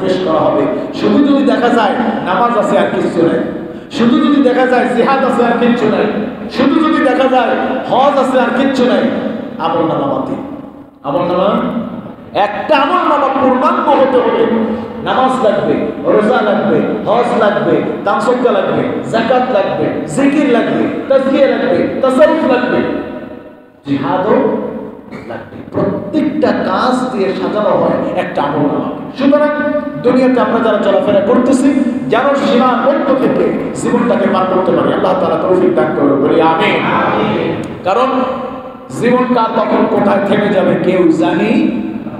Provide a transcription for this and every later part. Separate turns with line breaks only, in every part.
পেশ করা হবে। শুধু যদি দেখা যায় নামাজ আছে আর কিছু নাই, শুধু যদি দেখা যায় জিহাদ আছে আর কিচ্ছু নাই, শুধু যদি দেখা যায় হজ আছে আর কিচ্ছু নাই, আমল নামা বাতিল। আমল নামা, একটা আমল নামা পূর্ণাঙ্গ হতে হলে নামাজ লাগবে, রোজা লাগবে, হজ লাগবে, দান সদকা লাগবে, যাকাত লাগবে, জিকির লাগবে, তাজকিয়া লাগবে, তাসাররুফ লাগবে, জিহাদও লাগবে। প্রত্যেকটা কাজ দিয়ে সাজানো হয় একটা আমল নামা। সুতরাং দুনিয়াতে আমরা যারা চলাফেরা করতেছি যেন সীমার মধ্য থেকে জীবনটাকে পার করতে পারি। আল্লাহ তাআলা তৌফিক দান করুন, বলি আমিন। কারণ জীবনটা তখন কোথায় থেমে যাবে কেউ জানি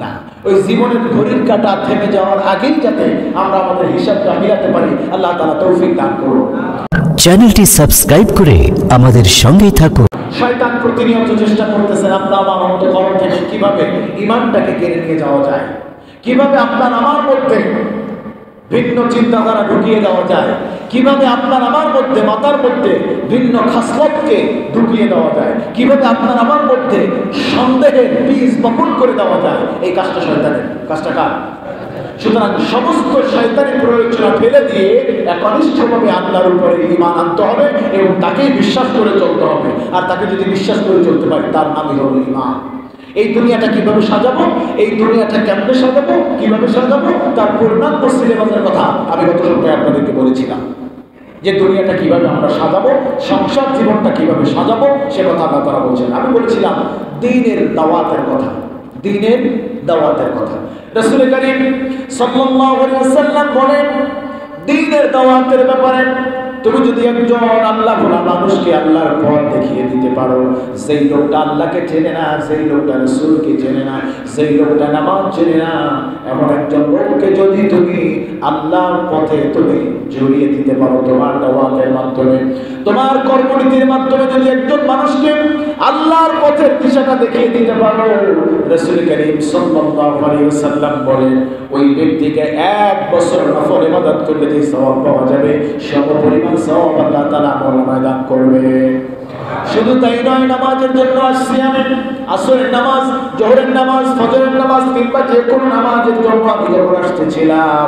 না। ওই জীবনের ঘড়ির কাঁটা থেমে যাওয়ার আগেই যাতে আমরা আমাদের হিসাবটা মিলাতে পারি, আল্লাহ তাআলা তৌফিক দান করুন।
চ্যানেলটি সাবস্ক্রাইব করে আমাদের সঙ্গেই থাকুন।
শয়তান প্রতিনিয়ত চেষ্টা করতেছেন আপনার আমার অন্তঃকরণ থেকে কিভাবে ঈমানটাকে কেড়ে নিয়ে যাওয়া যায়, কিভাবে আপনার আমার মধ্যে ভিন্ন চিন্তাধারা ঢুকিয়ে দেওয়া যায়, কিভাবে আপনার আমার মধ্যে মাথার মধ্যে ভিন্ন খাসলতকে ঢুকিয়ে দেওয়া যায়, কিভাবে আপনার আমার মধ্যে সন্দেহের বীজ বপন করে দেওয়া যায়। এই কাজটা শয়তানের, কাজটা কার? সুতরাং সমস্ত শয়তানি প্ররোচনা ফেলে দিয়ে একনিষ্ঠভাবে আল্লাহর উপরে ঈমান আনতে হবে এবং তাকেই বিশ্বাস করে চলতে হবে। আর তাকে যদি বিশ্বাস করে চলতে পারি তার নামই হলো ঈমান। এই দুনিয়াটা কিভাবে সাজাবো, এই দুনিয়াটা কেমনে সাজাবো, কিভাবে সাজাবো, তার পূর্ণাঙ্গ সিলেবাসের কথা আমি গত সপ্তাহে আপনাদেরকে বলেছিলাম। যে দুনিয়াটা কিভাবে আমরা সাজাবো, সংসার জীবনটা কিভাবে সাজাবো, সে কথা আল্লাহ তাআলা বলছেন। আমি বলেছিলাম দ্বীনের দাওয়াতের কথা, দ্বীনের দাওয়াতের কথা। রাসূল করিম সাল্লাল্লাহু আলাইহি ওয়াসাল্লাম বলেন, দ্বীনের দাওয়াতের ব্যাপারে তুমি যদি একজন আল্লাহ ভোলা মানুষকে আল্লাহর পথ দেখিয়ে দিতে পারো, যেই লোকটা আল্লাহকে চেনে না, যেই লোকটা রাসূলকে চেনে না, যেই লোকটা নামাজ চেনে না, এমন একজন লোককে যদি তুমি আল্লাহর পথে তুমি জড়িয়ে দিতে পারো তোমার দাওয়াতের মাধ্যমে, তোমার কর্মনীতির মাধ্যমে যদি একজন মানুষকে আল্লাহর পথের দিশাটা দেখিয়ে দিতে পারো, রাসূল করিম সাল্লাল্লাহু আলাইহি ওয়াসাল্লাম বলেন ওই ব্যক্তিকে 1 বছর নফল ইবাদত করলে যে সওয়াব পাওয়া যাবে সমপরিমাণ সওয়াব আল্লাহ তাআলা আমলনামায় দান করবে। শুধু তাই নয়, নামাজের জন্য আসছি আমি, আসরের নামাজ, জোহরের নামাজ, ফজরের নামাজ কিংবা যে কোনো নামাজের জন্য আমি যখন আসতেছিলাম,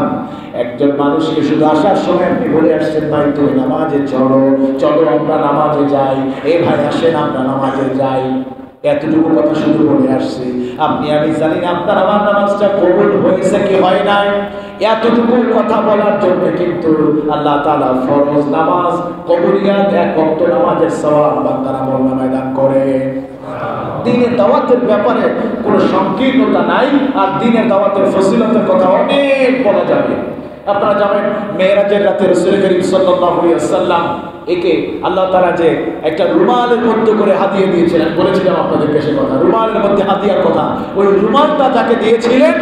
একজন মানুষকে শুধু আসার সময় আপনি বলে আসছেন, ভাই তুমি নামাজে চলো, চলো আমরা নামাজে যাই, এই ভাই আসেন আমরা নামাজে যাই, এতটুকু কথা শুধু বলে আসছি। আপনি আমি জানি না আপনার আমার নামাজটা কবুল হয়েছে কি হয় নাই, এতটুকু কথা বলার জন্য কিন্তু আল্লাহ তাআলা ফরজ নামাজ কবুলিয়াত 1 ওয়াক্ত নামাজের সওয়াব বান্দার আমলনামায় দান করে। দ্বীনের দাওয়াতের ব্যাপারে কোনো সংকীর্ণতা নাই, আর দ্বীনের দাওয়াতের ফজিলতের কথা অনেক বলা যাবে। আপনারা জানেন মেরাজের রাতে রাসূল করিম সাল্লাল্লাহু আলাইহি ওয়াসাল্লাম একে আল্লাহ তাআলা যে একটা রুমালের মধ্যে করে হাদিয়া দিয়েছিলেন, বলেছিলাম আপনাদেরকে সে কথা, রুমালের মধ্যে হাদিয়ার কথা। ওই রুমালটা যাকে দিয়েছিলেন,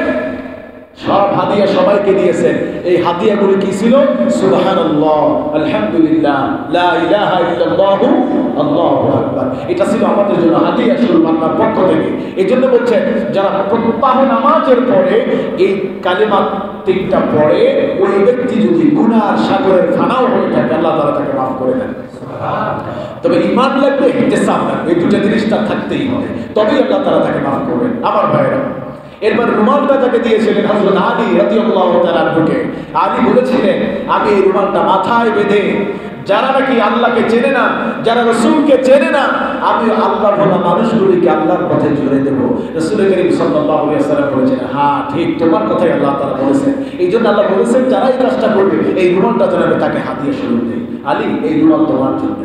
সব হাদিয়া সবাইকে দিয়েছেন। এই হাদিয়াগুলি কি ছিল? সুবহানাল্লাহ, আলহামদুলিল্লাহ, লা ইলাহা ইল্লাল্লাহু, আল্লাহু আকবার। এটা ছিল আমাদের জন্য হাদিয়া সুলমানের পক্ষ থেকে। এই জন্য বলছেন যারা প্রত্যহ নামাজের পরে এই কালিমা 3টা পড়ে, ওই ব্যক্তি যদি গুনার সাগরের ফানাও হয়ে থাকে আল্লাহ তাআলা তাকে মাফ করে দেন। তবে ঈমান লাগবে, ইহতিসাব লাগবে, এই দুটো জিনিসটা থাকতেই হবে, তবেই আল্লাহ তাআলা তাকে মাফ করবেন। আমার ভাইরা, এরপর রুমালটা যাকে দিয়েছিলেন হযরত আলী রাদিয়াল্লাহু তাআলা আনহুকে, আলী বলেছিলেন আমি এই রুমালটা মাথায় বেঁধে যারা নাকি আল্লাহকে চেনে না, যারা রাসূলকে চেনে না, আমি আল্লাহ ভোলা মানুষগুলিকে আল্লাহর পথে জুড়ে দেব। রাসূল করিম সাল্লাল্লাহু আলাইহি ওয়াসাল্লাম বলেছেন, হ্যাঁ ঠিক তোমার কথাই আল্লাহ তাআলা বলেছেন। এই জন্য আল্লাহ বলেছেন যারা এই কাজটা করবে এই রুমালটা যেন আমি তাকে হাদিয়া স্বরূপ দেই। আলী এই রুমাল তোমার জন্য।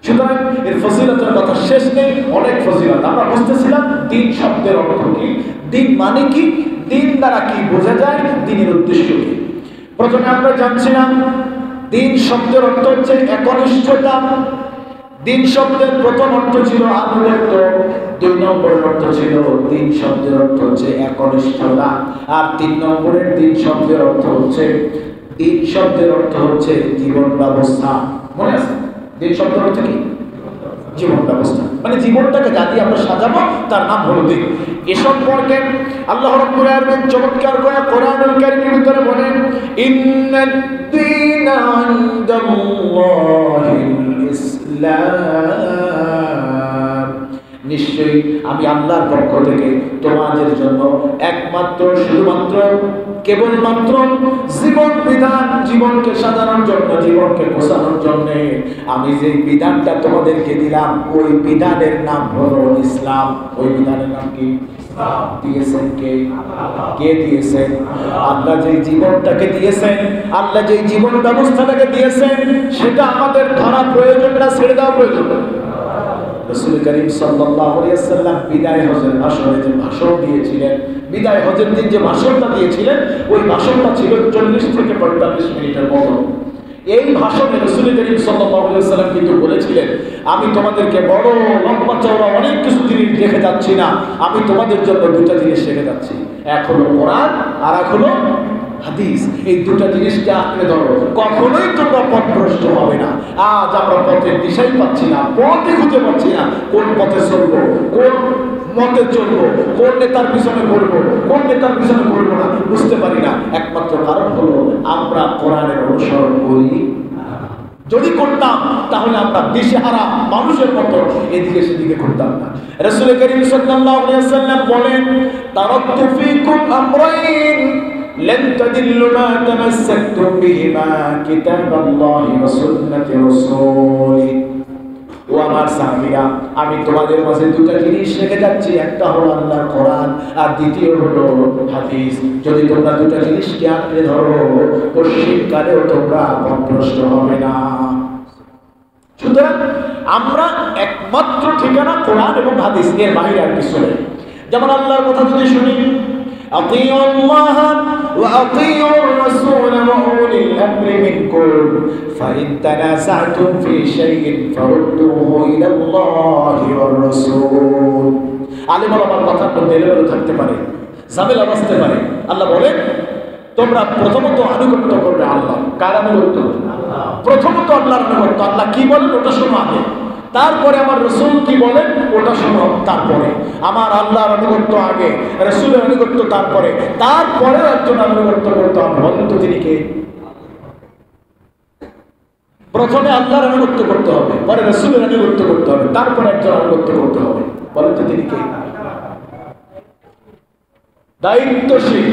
সুতরাং এর ফজিলতের কথা শেষ নেই, অনেক ফজিলত। আমরা বুঝতেছিলাম দ্বীন শব্দের অর্থ কি, দ্বীন মানে কি, দ্বীন দ্বারা কি বোঝা যায়, দ্বীনের উদ্দেশ্য কি। প্রথমে আমরা জানছিলাম দ্বীন শব্দের অর্থ হচ্ছে একনিষ্ঠতা। দ্বীন শব্দের প্রথম অর্থ ছিল আনুগত্য, 2 নম্বরের অর্থ ছিল দ্বীন শব্দের অর্থ হচ্ছে একনিষ্ঠতা, আর 3 নম্বরের দ্বীন শব্দের অর্থ হচ্ছে, দ্বীন শব্দের অর্থ হচ্ছে জীবন ব্যবস্থা। মনে আছে দ্বীন শব্দের অর্থ কি? জীবন ব্যবস্থা, মানে জীবনটাকে যা দিয়ে আমরা সাজাবো তার নাম হলো দ্বীন। এ সম্পর্কে আল্লাহ রাব্বুল আলামিন চমৎকার করে কোরআনুল কারীমের ভিতরে বলেন, ইন্নাদ দীনা ইনদাল্লাহিল ইসলাম, নিশ্চয়ই আমি আল্লাহর পক্ষ থেকে তোমাদের জন্য একমাত্র শুধুমাত্র কেবলমাত্র জীবন বিধান, জীবনকে সাজানোর জন্য, জীবনকে গোছানোর জন্য আমি যে বিধানটা তোমাদেরকে দিলাম, ওই বিধানের নাম হলো ইসলাম। ওই বিধানের নাম কি? দিয়েছেন কে? কে দিয়েছেন? আল্লাহ যে জীবনটাকে দিয়েছেন, আল্লাহ যে জীবন ব্যবস্থাটাকে দিয়েছেন, সেটা আমাদের ধরা প্রয়োজন না ছেড়ে দেওয়া প্রয়োজন? রাসূল করিম সাল্লাল্লাহু আলাইহি ওয়াসাল্লাম বিদায় হজের ভাষণে যে ভাষণ দিয়েছিলেন, বিদায় হজের দিন যে ভাষণটা দিয়েছিলেন, ওই ভাষণটা ছিল 40 থেকে 45 মিনিটের মতো। এই ভাষণে রাসূল করিম সাল্লাল্লাহু আলাইহি ওয়াসাল্লাম কিন্তু বলেছিলেন, আমি তোমাদেরকে বড় লম্বা চওড়া অনেক কিছু জিনিস রেখে যাচ্ছি না, আমি তোমাদের জন্য দুটো জিনিস রেখে যাচ্ছি, এক হলো কোরআন আর এক হলো হাদিস। এই দুটো জিনিসকে আঁকড়ে ধরো, কখনোই তোমরা পথভ্রষ্ট হবে না। আজ আমরা পথের দিশাই পাচ্ছি না, পথই খুঁজে পাচ্ছি না, কোন পথে চলবো, কোন মতে চলবো, কোন নেতার পিছনে ঘুরবো, কোন নেতার পিছনে ঘুরবো না, বুঝতে পারি না। একমাত্র কারণ হলো আমরা কোরআনের অনুসরণ করি। যদি করতাম তাহলে আমরা দিশেহারা মানুষের মতো এদিকে সেদিকে ঘুরতাম না। রাসূল করিম সাল্লাল্লাহু আলাইহি ওয়াসাল্লাম বলেন, তারাকতু ফীকুম আমরাইন لن تضلوا ما تمسكتم بهما كتاب الله وسنة رسوله। ও আমার সাহাবীরা, আমি তোমাদের মাঝে দুটো জিনিস রেখে যাচ্ছি, একটা হলো আল্লাহর কোরআন আর দ্বিতীয় হলো হাদিস। যদি তোমরা দুটো জিনিসকে আঁকড়ে ধরো, পশ্চিমকালেও তোমরা পথভ্রষ্ট হবে না। সুতরাং আমরা একমাত্র ঠিকানা কোরআন এবং হাদিস, এর বাইরে আর কিছু নেই। যেমন আল্লাহর কথা যদি শুনি, أطيعوا الله وأطيعوا الرسول وأولي الأمر منكم فإن تنازعتم في شيء فردوه إلى الله والرسول। আলেম ওলামার কথার মধ্যে এলোমেলো থাকতে পারে, ঝামেলা বাঁচতে পারে। আল্লাহ বলেন, তোমরা প্রথমত আনুগত্য করবে আল্লাহ। কার আনুগত্য? প্রথমত আল্লাহর আনুগত্য। আল্লাহ কি বলেন ওটা শোনো আগে, তারপরে আমার রাসূল কি বলেন ওটা শোনো, তারপরে আমার আল্লাহর আনুগত্য আগে, রাসূলের আনুগত্য তারপরে, তারপরে একজন আনুগত্য করতে হবে। বলেন তো তিনি কে? প্রথমে আল্লাহর আনুগত্য করতে হবে, পরে রাসূলের আনুগত্য করতে হবে, তারপরে একজন আনুগত্য করতে হবে। বলেন তো তিনি কে? দায়িত্বশীল।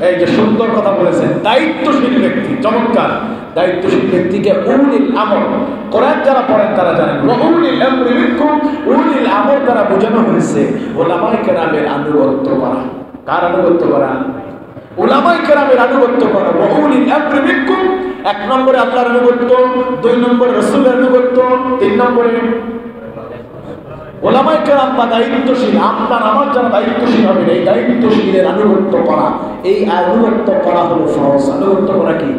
এই যে সুন্দর কথা বলেছেন, দায়িত্বশীল ব্যক্তি, চমৎকার। দায়িত্বশীল ব্যক্তিকে উলিল আমর, কোরআন যারা পড়েন তারা জানেন, উলিল আমরি মিনকুম, উলিল আমর দ্বারা বোঝানো হয়েছে উলামায়ে কেরামের আনুগত্য করা। কার আনুগত্য করা? উলামায়ে কেরামের আনুগত্য করা। উলিল আমরি মিনকুম, এক নম্বরে আল্লাহর আনুগত্য, দুই নম্বরে রাসূলের আনুগত্য, তিন নম্বরে ওলামায়ে কেরাম বা দায়িত্বশীল। আপনার আমার যারা দায়িত্বশীল হবে, এই দায়িত্বশীলের আনুগত্য করা, এই আনুগত্য করা হলো ফরজ। আনুগত্য করা কি?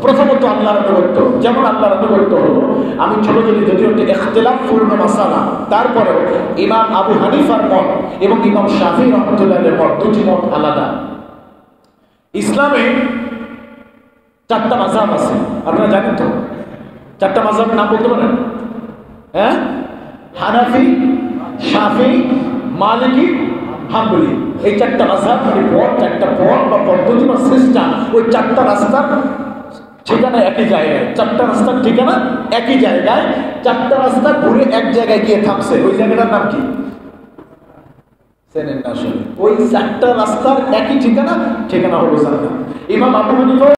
প্রথমত আল্লাহর আনুগত্য। যেমন আল্লাহর আনুগত্য হলো, আমি ছোট যদিও একটি ইখতিলাফপূর্ণ মাসালা, তারপরেও ইমাম আবু হানিফার মত এবং ইমাম শাফিঈ রাহমাতুল্লাহির মত, দুটি মত আলাদা। ইসলামে 4টা মাযহাব আছে, আপনারা জানেন তো? 4টা মাযহাবের নাম বলতে পারেন? হ্যাঁ, হানাফি, শাফিঈ, মালিকি, হাম্বলি। এই 4টা মাযহাব মানে পথ, 4টা পথ বা পদ্ধতি বা সিস্টেম। ওই 4টা রাস্তার ঠিকানা একই জায়গায়, 4টা রাস্তার ঠিকানা একই জায়গায়, 4টা রাস্তা ঘুরে এক জায়গায় গিয়ে থামছে। ওই জায়গাটার নাম কি? চেনেন না আসলে? ওই 4টা রাস্তার একই ঠিকানা, ঠিকানা হলো জান্নাত। ইমাম আবু হানিফা